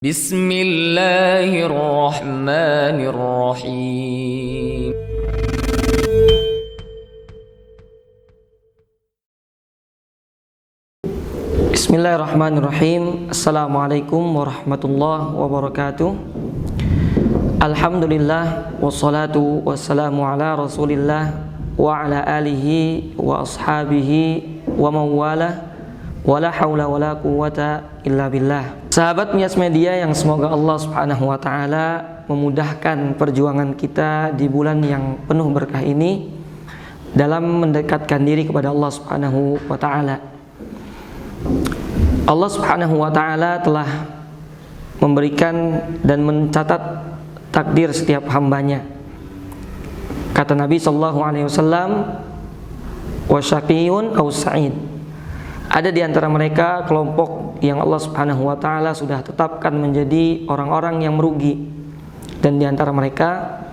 Bismillahirrahmanirrahim. Bismillahirrahmanirrahim. Assalamualaikum warahmatullahi wabarakatuh. Alhamdulillah wassalatu wassalamu ala Rasulillah wa ala alihi wa ashabihi wa mawalah, wala haula wala quwwata illa billah. Sahabat Miyas Media yang semoga Allah Subhanahu wa taala memudahkan perjuangan kita di bulan yang penuh berkah ini dalam mendekatkan diri kepada Allah Subhanahu wa taala. Allah Subhanahu wa taala telah memberikan dan mencatat takdir setiap hambanya. Kata Nabi sallallahu alaihi wasallam, "Wa syaqiyun aw sa'id." Ada di antara mereka kelompok yang Allah Subhanahu wa taala sudah tetapkan menjadi orang-orang yang merugi, dan di antara mereka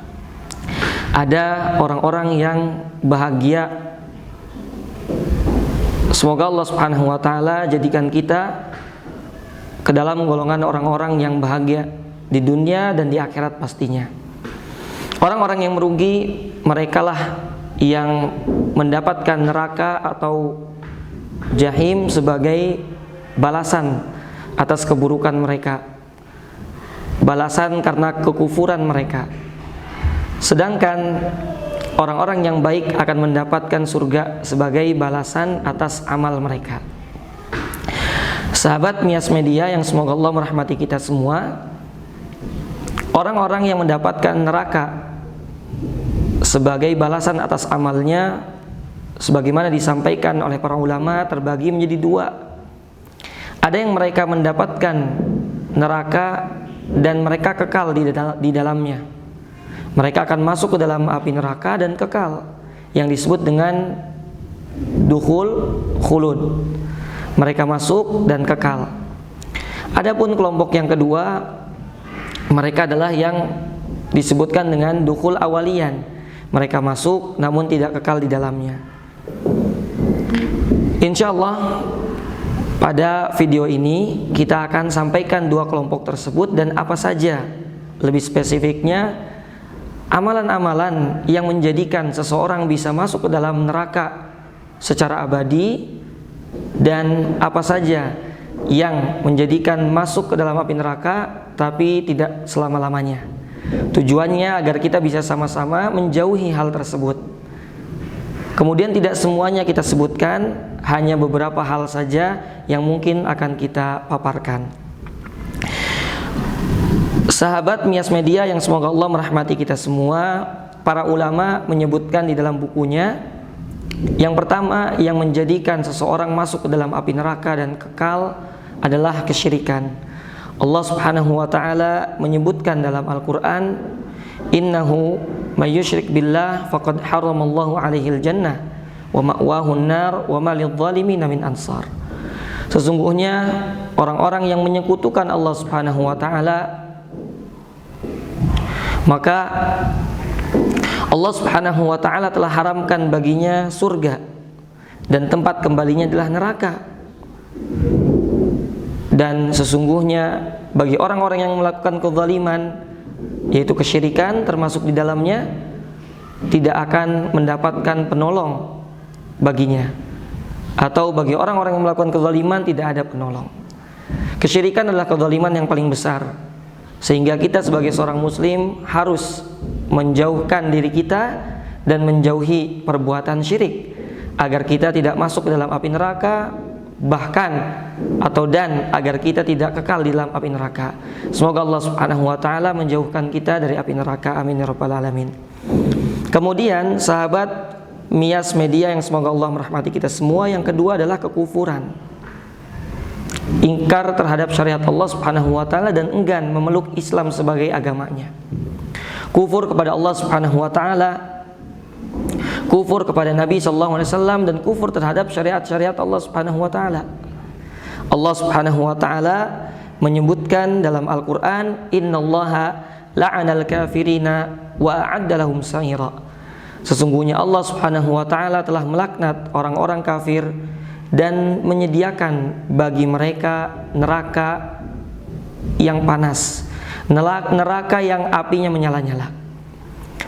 ada orang-orang yang bahagia. Semoga Allah Subhanahu wa taala jadikan kita ke dalam golongan orang-orang yang bahagia di dunia dan di akhirat pastinya. Orang-orang yang merugi, merekalah yang mendapatkan neraka atau jahim sebagai balasan atas keburukan mereka, balasan karena kekufuran mereka. Sedangkan orang-orang yang baik akan mendapatkan surga sebagai balasan atas amal mereka. Sahabat Miyas Media yang semoga Allah merahmati kita semua, orang-orang yang mendapatkan neraka sebagai balasan atas amalnya, sebagaimana disampaikan oleh para ulama, terbagi menjadi dua. Ada yang mereka mendapatkan neraka dan mereka kekal di dalamnya. Mereka akan masuk ke dalam api neraka dan kekal, yang disebut dengan dukhul khulud. Mereka masuk dan kekal. Adapun kelompok yang kedua, mereka adalah yang disebutkan dengan dukhul awaliyan. Mereka masuk namun tidak kekal di dalamnya. Insyaallah pada video ini kita akan sampaikan dua kelompok tersebut dan apa saja lebih spesifiknya amalan-amalan yang menjadikan seseorang bisa masuk ke dalam neraka secara abadi, dan apa saja yang menjadikan masuk ke dalam api neraka tapi tidak selama-lamanya. Tujuannya agar kita bisa sama-sama menjauhi hal tersebut. Kemudian tidak semuanya kita sebutkan, hanya beberapa hal saja yang mungkin akan kita paparkan. Sahabat Miyas Media yang semoga Allah merahmati kita semua, para ulama menyebutkan di dalam bukunya, yang pertama yang menjadikan seseorang masuk ke dalam api neraka dan kekal adalah kesyirikan. Allah Subhanahu wa taala menyebutkan dalam Al-Qur'an, "Innahu may yusyrik billah faqad haramallahu 'alaihil jannah wa ma'wahun nar wa ma lidh-dhalimina min ansar." Sesungguhnya orang-orang yang menyekutukan Allah Subhanahu wa taala, maka Allah Subhanahu wa taala telah haramkan baginya surga dan tempat kembalinya adalah neraka. Dan sesungguhnya bagi orang-orang yang melakukan kezaliman, yaitu kesyirikan termasuk di dalamnya, tidak akan mendapatkan penolong baginya. Atau bagi orang-orang yang melakukan kezaliman tidak ada penolong. Kesyirikan adalah kezaliman yang paling besar, sehingga kita sebagai seorang muslim harus menjauhkan diri kita dan menjauhi perbuatan syirik agar kita tidak masuk ke dalam api neraka, bahkan dan agar kita tidak kekal di dalam api neraka. Semoga Allah Subhanahu wa taala menjauhkan kita dari api neraka, amin ya rabbal alamin. Kemudian sahabat Miyas Media yang semoga Allah merahmati kita semua, yang kedua adalah kekufuran. Ingkar terhadap syariat Allah Subhanahu wa taala dan enggan memeluk Islam sebagai agamanya. Kufur kepada Allah Subhanahu wa taala, kufur kepada Nabi sallallahu alaihi wasallam, dan kufur terhadap syariat-syariat Allah Subhanahu wa taala. Allah Subhanahu wa taala menyebutkan dalam Al-Qur'an, "Innallaha la'anal kafirina wa a'adda lahum sa'ira." Sesungguhnya Allah Subhanahu wa taala telah melaknat orang-orang kafir dan menyediakan bagi mereka neraka yang panas, neraka yang apinya menyala-nyala.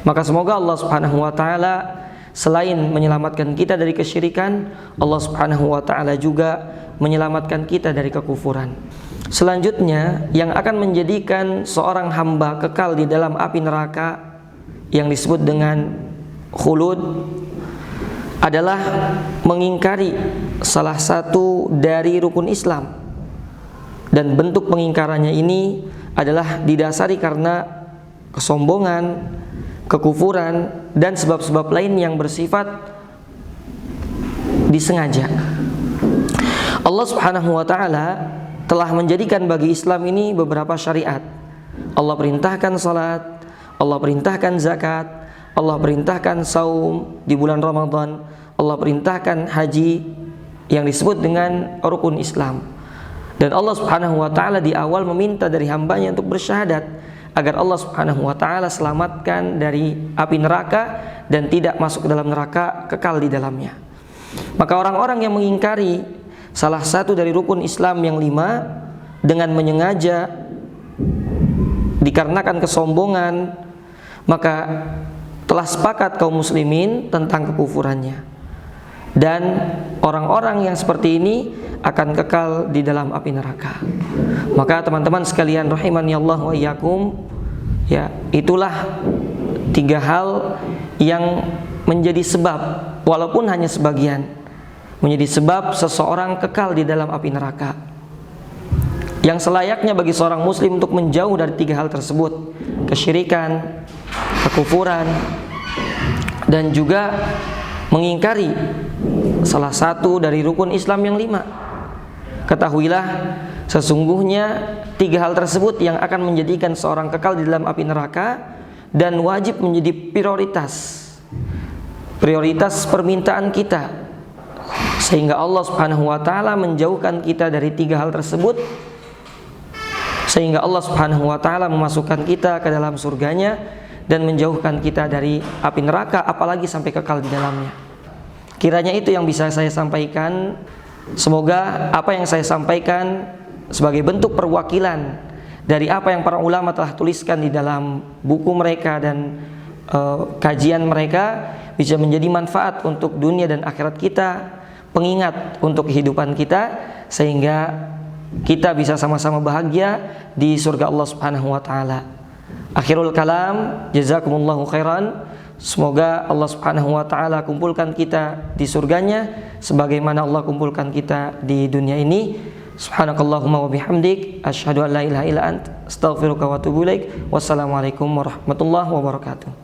Maka semoga Allah Subhanahu wa taala selain menyelamatkan kita dari kesyirikan, Allah Subhanahu wa taala juga menyelamatkan kita dari kekufuran. Selanjutnya, yang akan menjadikan seorang hamba kekal di dalam api neraka yang disebut dengan khulud adalah mengingkari salah satu dari rukun Islam. Dan bentuk pengingkarannya ini adalah didasari karena kesombongan, kekufuran, dan sebab-sebab lain yang bersifat disengaja. Allah Subhanahu wa taala telah menjadikan bagi Islam ini beberapa syariat. Allah perintahkan salat, Allah perintahkan zakat, Allah perintahkan saum di bulan Ramadan, Allah perintahkan haji yang disebut dengan rukun Islam. Dan Allah Subhanahu wa taala di awal meminta dari hambanya untuk bersyahadat agar Allah Subhanahu wa taala selamatkan dari api neraka dan tidak masuk ke dalam neraka, kekal di dalamnya. Maka orang-orang yang mengingkari salah satu dari rukun Islam yang 5 dengan menyengaja dikarenakan kesombongan, maka telah sepakat kaum muslimin tentang kekufurannya. Dan orang-orang yang seperti ini akan kekal di dalam api neraka. Maka teman-teman sekalian rahimani Allah wa iyyakum, ya, itulah 3 hal yang menjadi sebab, walaupun hanya sebagian, menjadi sebab seseorang kekal di dalam api neraka. Yang selayaknya bagi seorang muslim untuk menjauh dari 3 hal tersebut: kesyirikan, kekufuran, dan juga mengingkari salah satu dari rukun Islam yang 5. Ketahuilah, sesungguhnya 3 hal tersebut yang akan menjadikan seorang kekal di dalam api neraka dan wajib menjadi prioritas permintaan kita, sehingga Allah Subhanahu wa taala menjauhkan kita dari 3 hal tersebut, sehingga Allah Subhanahu wa taala memasukkan kita ke dalam surganya dan menjauhkan kita dari api neraka, apalagi sampai kekal di dalamnya. Kiranya itu yang bisa saya sampaikan. Semoga apa yang saya sampaikan sebagai bentuk perwakilan dari apa yang para ulama telah tuliskan di dalam buku mereka dan kajian mereka bisa menjadi manfaat untuk dunia dan akhirat kita, pengingat untuk kehidupan kita, sehingga kita bisa sama-sama bahagia di surga Allah Subhanahu wa taala. Akhirul kalam, jazakumullahu khairan. Semoga Allah Subhanahu wa taala kumpulkan kita di surganya sebagaimana Allah kumpulkan kita di dunia ini. Subhanakallahumma wa bihamdik, asyhadu an la ilaha illa ant, astaghfiruka wa atubu ilaik. Wassalamualaikum warahmatullahi wabarakatuh.